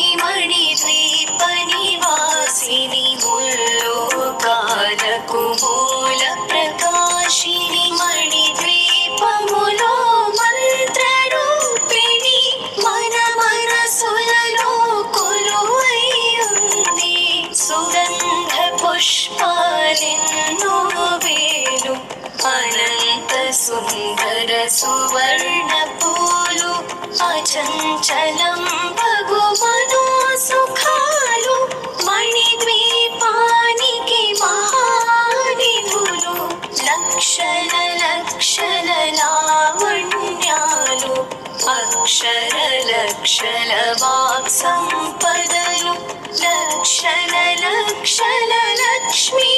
శక్తిమణిద్వీప నివాసిని ముల్లోకాలకు మూల ప్రకాశిని మణిద్వీపములో మంత్రరూపిణి మన మనసులలో కొలువై ఉంది. సుగంధ పుష్పాలెన్నో వేలు అనంత సుందర సువర్ణ పూలు అచంచలం భగువను సుఖాలు మణిద్వీపానికి మహానిధులు లక్షల లక్షల లావణ్యాలు అక్షర లక్షల వాక్ సంపదలు లక్షల లక్షల లక్ష్మీ